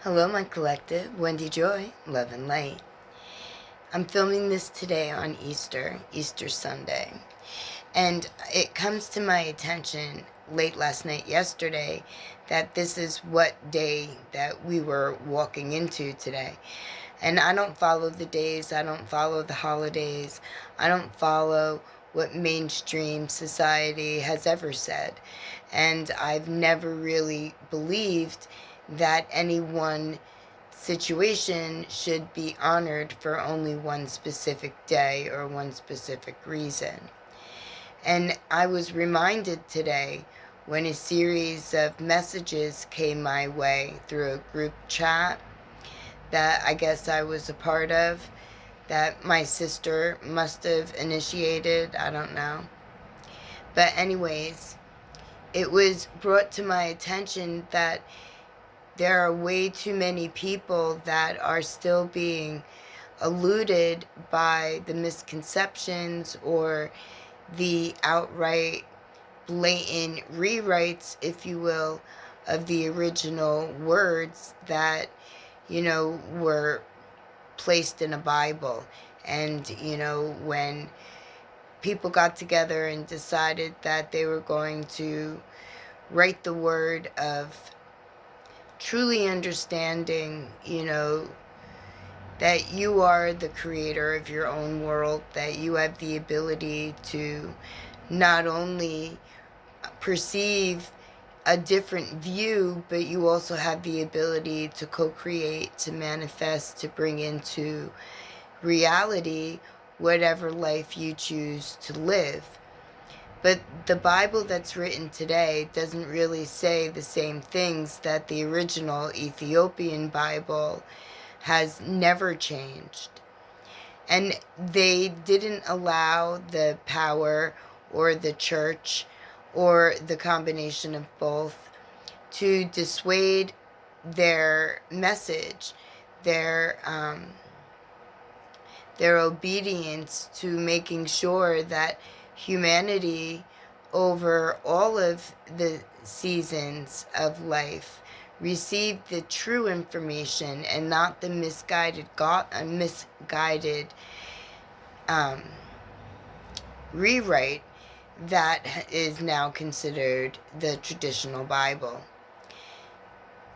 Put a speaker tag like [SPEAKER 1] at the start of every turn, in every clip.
[SPEAKER 1] Hello, my collective. Wendy Joy, Love and Light. I'm filming this today on Easter Sunday. And it comes to my attention late last night, yesterday, that this is what day that we were walking into today. And I don't follow the days, I don't follow the holidays, I don't follow what mainstream society has ever said. And I've never really believed that any one situation should be honored for only one specific day or one specific reason. And I was reminded today when a series of messages came my way through a group chat that I guess I was a part of, that my sister must have initiated, I don't know. But anyways, it was brought to my attention that there are way too many people that are still being eluded by the misconceptions or the outright blatant rewrites, if you will, of the original words that, were placed in a Bible. And, when people got together and decided that they were going to write the word of truly understanding, that you are the creator of your own world, that you have the ability to not only perceive a different view, but you also have the ability to co-create, to manifest, to bring into reality whatever life you choose to live. But the Bible that's written today doesn't really say the same things that the original Ethiopian Bible has never changed. And they didn't allow the power or the church or the combination of both to dissuade their message, their obedience to making sure that humanity over all of the seasons of life received the true information and not the misguided rewrite that is now considered the traditional Bible.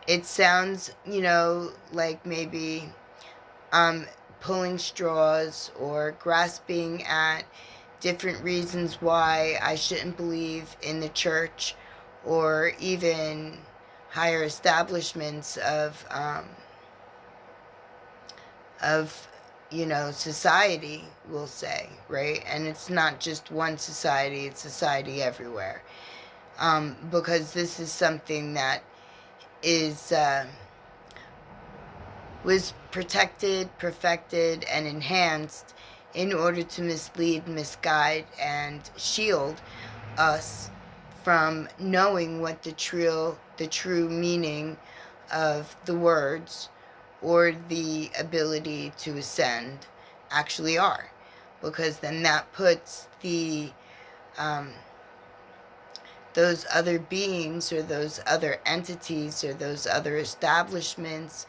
[SPEAKER 1] It sounds, like maybe pulling straws or grasping at different reasons why I shouldn't believe in the church or even higher establishments of society, we'll say, right? And it's not just one society, it's society everywhere. Because this is something that is was protected, perfected, and enhanced in order to mislead, misguide, and shield us from knowing what the true meaning of the words or the ability to ascend actually are. Because then that puts those other beings or those other entities or those other establishments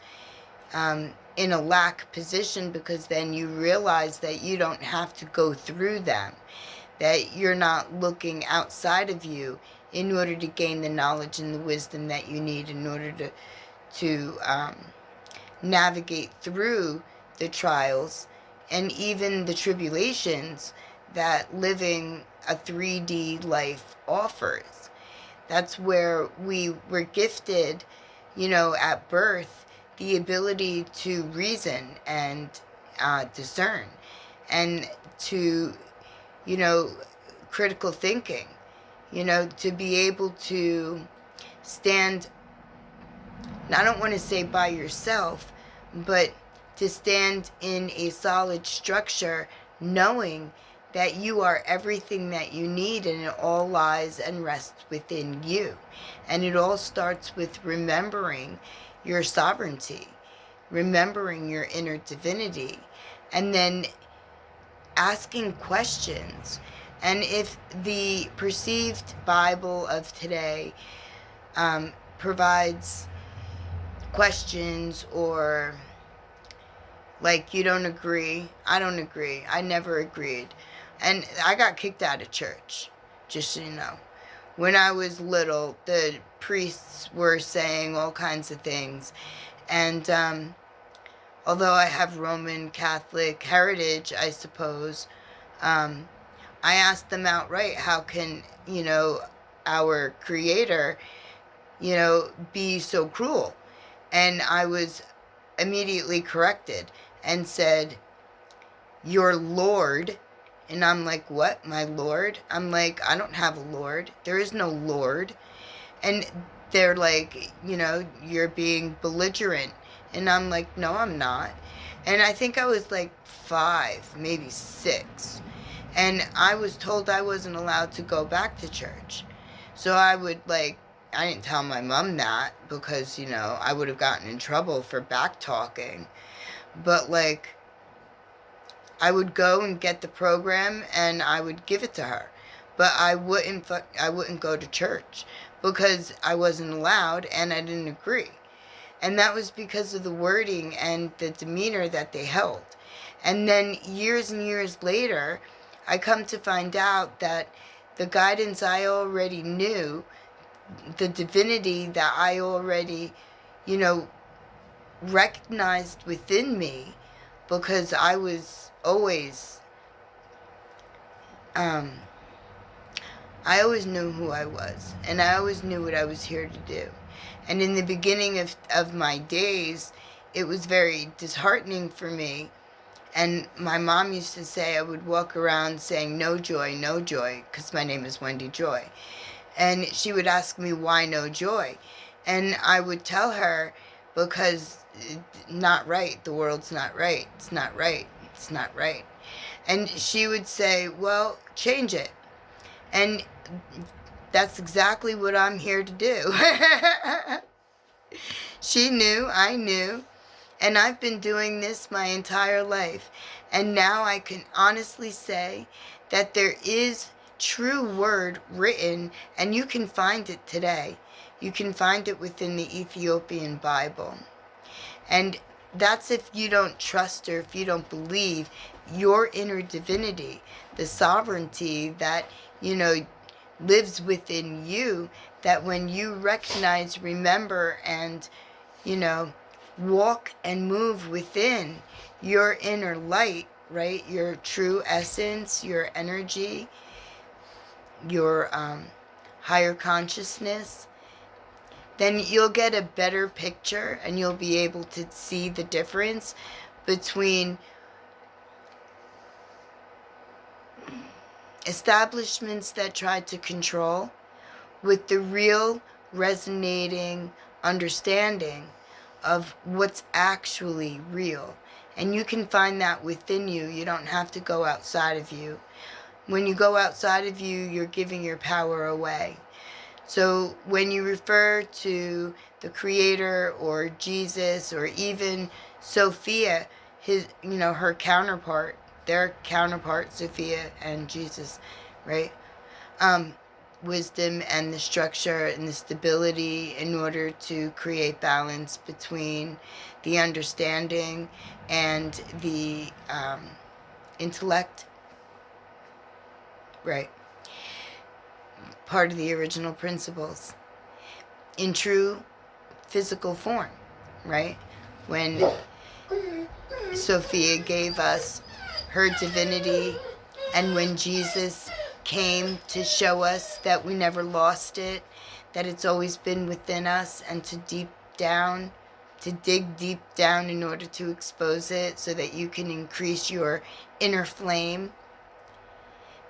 [SPEAKER 1] in a lack position, because then you realize that you don't have to go through them, that you're not looking outside of you in order to gain the knowledge and the wisdom that you need in order to navigate through the trials and even the tribulations that living a 3D life offers. That's where we were gifted, at birth, the ability to reason and discern and to, critical thinking, to be able to stand, I don't want to say by yourself, but to stand in a solid structure, knowing that you are everything that you need and it all lies and rests within you. And it all starts with remembering your sovereignty, remembering your inner divinity, and then asking questions. And if the perceived Bible of today provides questions, or like, you don't agree. I don't agree. I never agreed. And I got kicked out of church, just so you know. When I was little, the priests were saying all kinds of things. And although I have Roman Catholic heritage, I suppose, I asked them outright, how can, our Creator, be so cruel? And I was immediately corrected and said, your Lord. And I'm like, what? My Lord? I'm like, I don't have a Lord. There is no Lord. And they're like, you're being belligerent. And I'm like, no, I'm not. And I think I was like 5, maybe 6. And I was told I wasn't allowed to go back to church. So I didn't tell my mom that, because, I would have gotten in trouble for back talking. But I would go and get the program and I would give it to her. But I wouldn't go to church because I wasn't allowed and I didn't agree. And that was because of the wording and the demeanor that they held. And then years and years later, I come to find out that the guidance I already knew, the divinity that I already, recognized within me, because I was always, I always knew who I was, and I always knew what I was here to do. And in the beginning of my days, it was very disheartening for me. And my mom used to say I would walk around saying, no joy, because my name is Wendy Joy. And she would ask me, why no joy? And I would tell her, because not right, the world's not right, it's not right, it's not right. And she would say, well, change it. And that's exactly what I'm here to do. She knew, I knew. And I've been doing this my entire life. And now I can honestly say that there is true word written, and you can find it today. You can find it within the Ethiopian Bible. And that's if you don't trust or if you don't believe your inner divinity, the sovereignty that, lives within you, that when you recognize, remember, and, walk and move within your inner light, right? Your true essence, your energy, your higher consciousness, then you'll get a better picture and you'll be able to see the difference between establishments that try to control with the real resonating understanding of what's actually real. And you can find that within you. You don't have to go outside of you. When you go outside of you, you're giving your power away. So when you refer to the Creator or Jesus or even Sophia, her counterpart, their counterpart, Sophia and Jesus, right? Wisdom and the structure and the stability in order to create balance between the understanding and the intellect, right? Part of the original principles in true physical form, right? When Sophia gave us her divinity, and when Jesus came to show us that we never lost it, that it's always been within us, and to dig deep down in order to expose it so that you can increase your inner flame.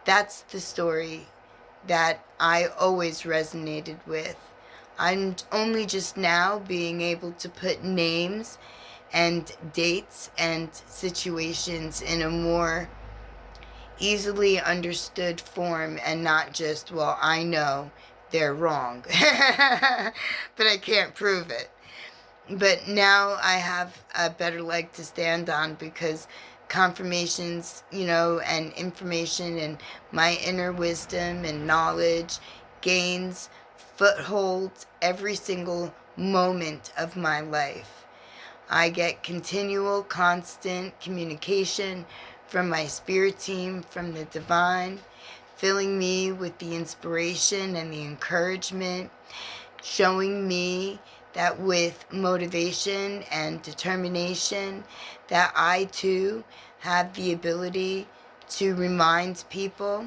[SPEAKER 1] That's the story that I always resonated with. I'm only just now being able to put names and dates and situations in a more easily understood form, and not just, well, I know they're wrong, but I can't prove it. But now I have a better leg to stand on, because confirmations, and information and my inner wisdom and knowledge gains footholds every single moment of my life. I get continual, constant communication from my spirit team, from the divine, filling me with the inspiration and the encouragement, showing me that with motivation and determination, that I too have the ability to remind people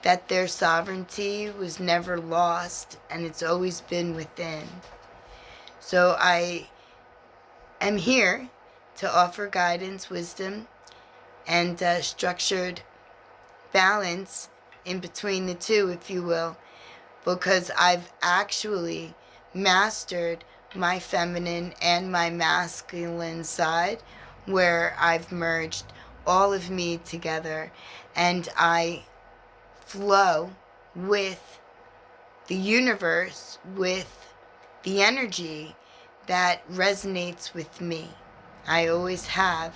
[SPEAKER 1] that their sovereignty was never lost and it's always been within. So I am here to offer guidance, wisdom, and structured balance in between the two, if you will, because I've actually mastered my feminine and my masculine side, where I've merged all of me together, and I flow with the universe, with the energy that resonates with me. I always have,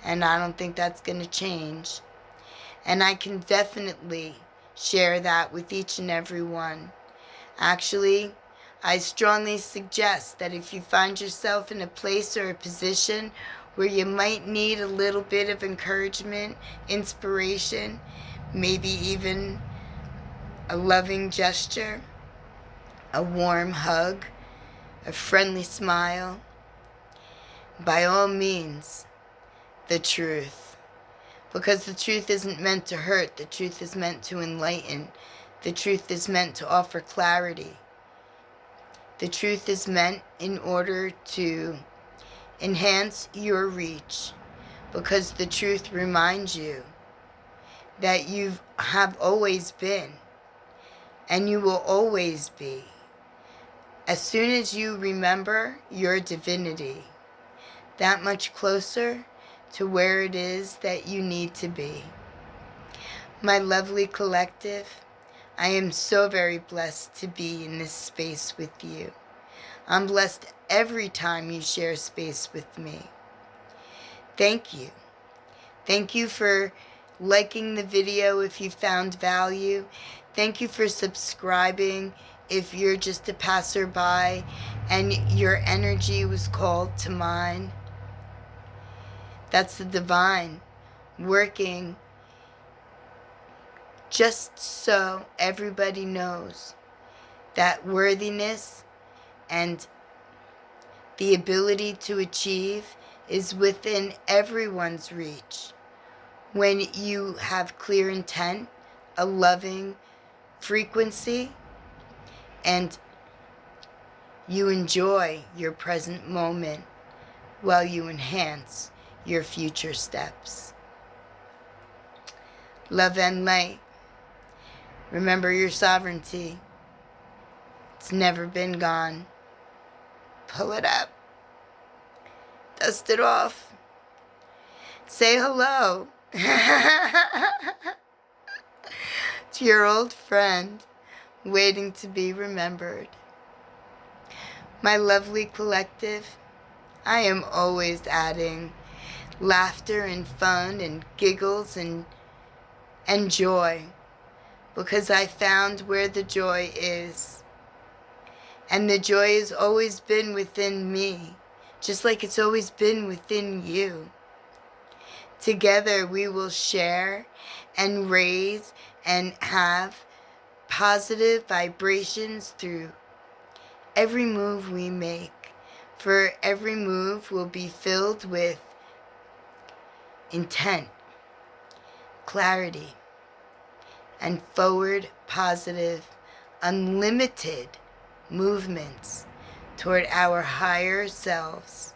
[SPEAKER 1] and I don't think that's going to change. And I can definitely share that with each and every one. Actually, I strongly suggest that if you find yourself in a place or a position where you might need a little bit of encouragement, inspiration, maybe even a loving gesture, a warm hug, a friendly smile, by all means, the truth. Because the truth isn't meant to hurt. The truth is meant to enlighten. The truth is meant to offer clarity. The truth is meant in order to enhance your reach. Because the truth reminds you that you have always been and you will always be. As soon as you remember your divinity, that much closer to where it is that you need to be. My lovely collective, I am so very blessed to be in this space with you. I'm blessed every time you share space with me. Thank you. Thank you for liking the video if you found value. Thank you for subscribing if you're just a passerby and your energy was called to mine. That's the divine working just so everybody knows that worthiness and the ability to achieve is within everyone's reach. When you have clear intent, a loving frequency, and you enjoy your present moment while you enhance your future steps. Love and light. Remember your sovereignty. It's never been gone. Pull it up. Dust it off. Say hello to your old friend waiting to be remembered. My lovely collective, I am always adding laughter and fun and giggles and joy, because I found where the joy is. And the joy has always been within me, just like it's always been within you. Together we will share and raise and have positive vibrations through every move we make. For every move will be filled with intent, clarity, and forward, positive, unlimited movements toward our higher selves,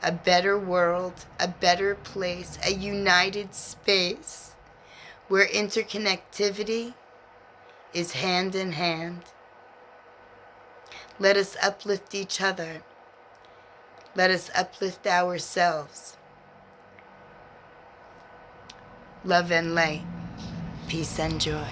[SPEAKER 1] a better world, a better place, a united space where interconnectivity is hand in hand. Let us uplift each other. Let us uplift ourselves. Love and light, peace and joy.